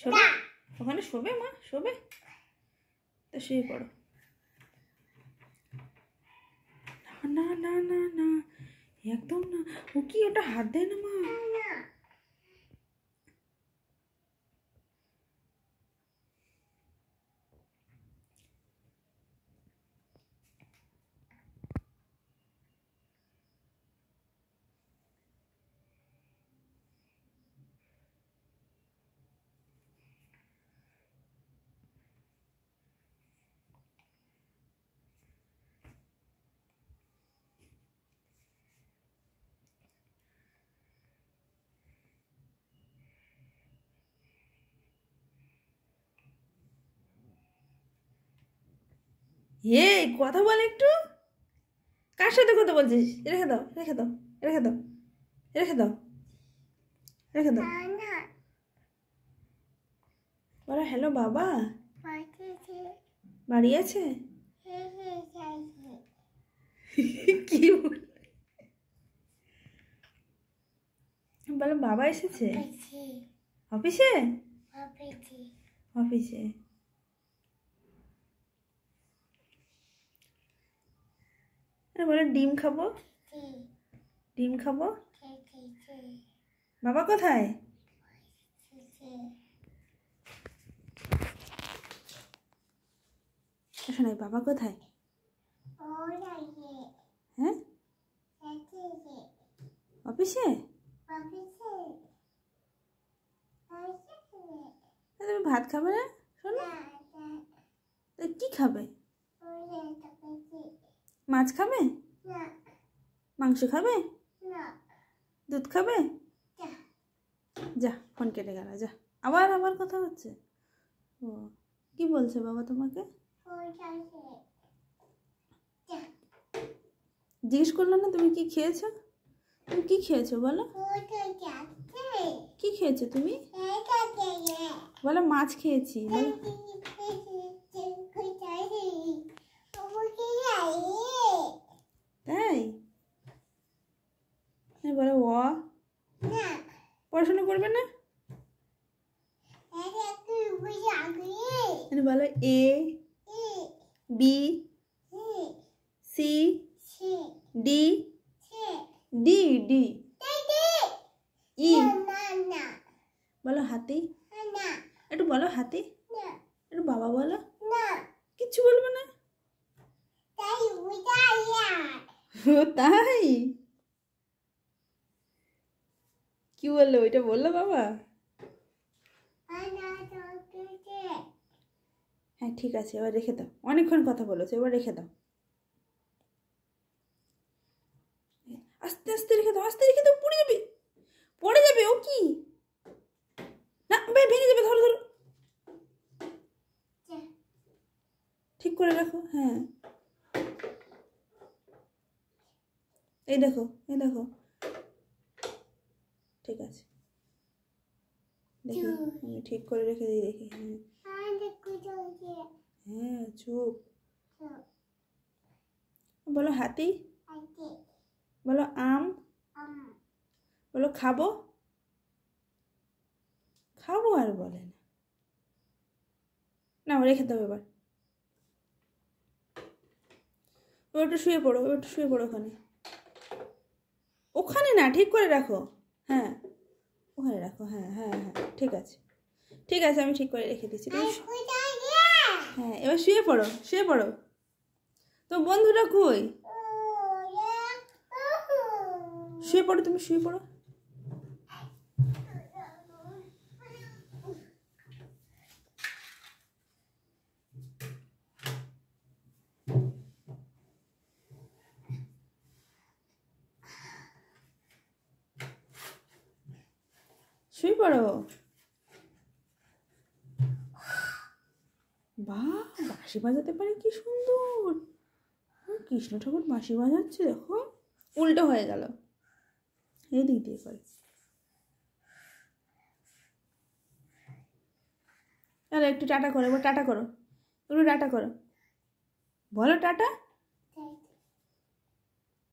শোবে ওখানে, শোবে মা, শোবে তো শুয়ে পড়ো। না না না না, একদম না। ও কি, ওটা হাত দেয় না মা। কথা বল একটু। কার সাথে কথা বলছিস? রেখে দাও, রেখে দাও, রেখে দাও, রেখে দাও, রেখে দাও। বলো হ্যালো বাবা। বাড়ি আছে? কি বলো, বাবা এসেছে অফিসে? অফিসে। বলো ডিম খাবো, ডিম খাবো। বাবা কোথায়? শোনাই, বাবা কোথায়? হ্যাঁ, অফিসে। তুমি ভাত খাবে না? শোনো, কি খাবে? মাছ খাবে? মাংস খাবে? দুধ খাবে? যা, ফোন কেটে গেল, যা। আবার আবার কথা হচ্ছে। ও কি বলছে বাবা তোমাকে? জিজ্ঞেস করলো না তুমি কি খেয়েছো? তুমি কি খেয়েছো বলো? কি খেয়েছো তুমি? বলো মাছ খেয়েছি। তাই বলো। ও পড়াশোনা করবে না? বলো A B C D D D E. বলো হাতি। একটু বলো হাতি। একটু বাবা বলো। কিচ্ছু বলবে না? তাই কি বললো? ওইটা বললো বাবা? হ্যাঁ ঠিক আছে, এবার রেখে দাও। অনেকক্ষণ কথা বলেছো, এবার রেখে দাও। আস্তে আস্তে রেখে দাও, আস্তে রেখে দাও। পড়ে যাবে, পড়ে যাবে। ও কি না, ভেঙে যাবে। ধরো ধরো, ঠিক করে রাখো। হ্যাঁ, এই দেখো, এই দেখো, ঠিক আছে। দেখি আমি ঠিক করে রেখে দিই, দেখি। হ্যাঁ চুপ। বলো হাতি। বলো আম। বলো খাবো। খাবো আর বলে না। রেখে দাও এবার। একটু শুয়ে পড়ো, একটু শুয়ে পড়ো ওখানে। ওখানে না, ঠিক করে রাখো। হ্যাঁ ওখানে রাখো। হ্যাঁ হ্যাঁ হ্যাঁ, ঠিক আছে, ঠিক আছে, আমি ঠিক করে রেখে দিচ্ছি। হ্যাঁ এবার শুয়ে পড়ো, শুয়ে পড়ো। তো বন্ধুরা কই? শুয়ে পড়ো, তুমি শুয়ে পড়ো। শুয়ে পড়ো। বাহ, বাঁশি বাজাতে পারে, কি সুন্দর। কৃষ্ণ ঠাকুর বাঁশি বাজাচ্ছে, দেখো উল্টো হয়ে গেল। এই দিক দিয়ে করে। তাহলে একটু টাটা করো, এবার টাটা করো, একটু টাটা করো। বলো টাটা।